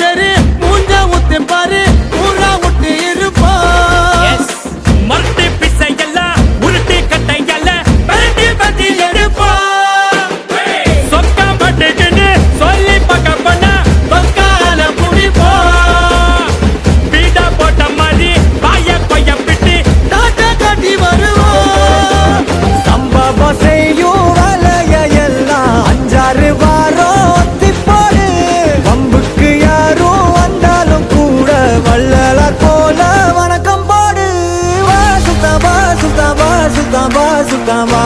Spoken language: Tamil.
பேரு மூஞ்ச ஊத்து பாரு ஊரா விட்டு இருப்போம் மறுத்து பிசை எல்லாம் உருட்டி கட்டை எல்லாம் பரட்டி பத்தி எடுப்போம் சொக்கா பட்டுன்னு சொல்லி பக்க பண்ண சொக்கால குடிப்போம் பீடா போட்ட மாதிரி பாய கொய்ய பிட்டு தாட்டா காட்டி வருவோம் சம்பவம் செய்யும் வேலைய எல்லாம் 5-6 வாரம் ஒத்திப்பாடு வம்புக்கு யாரும் வந்தாலும் கூட வள்ளலார் போல வணக்கம் பாடு வா சுத்தமா சுத்தமா சுத்தமா சுத்தமா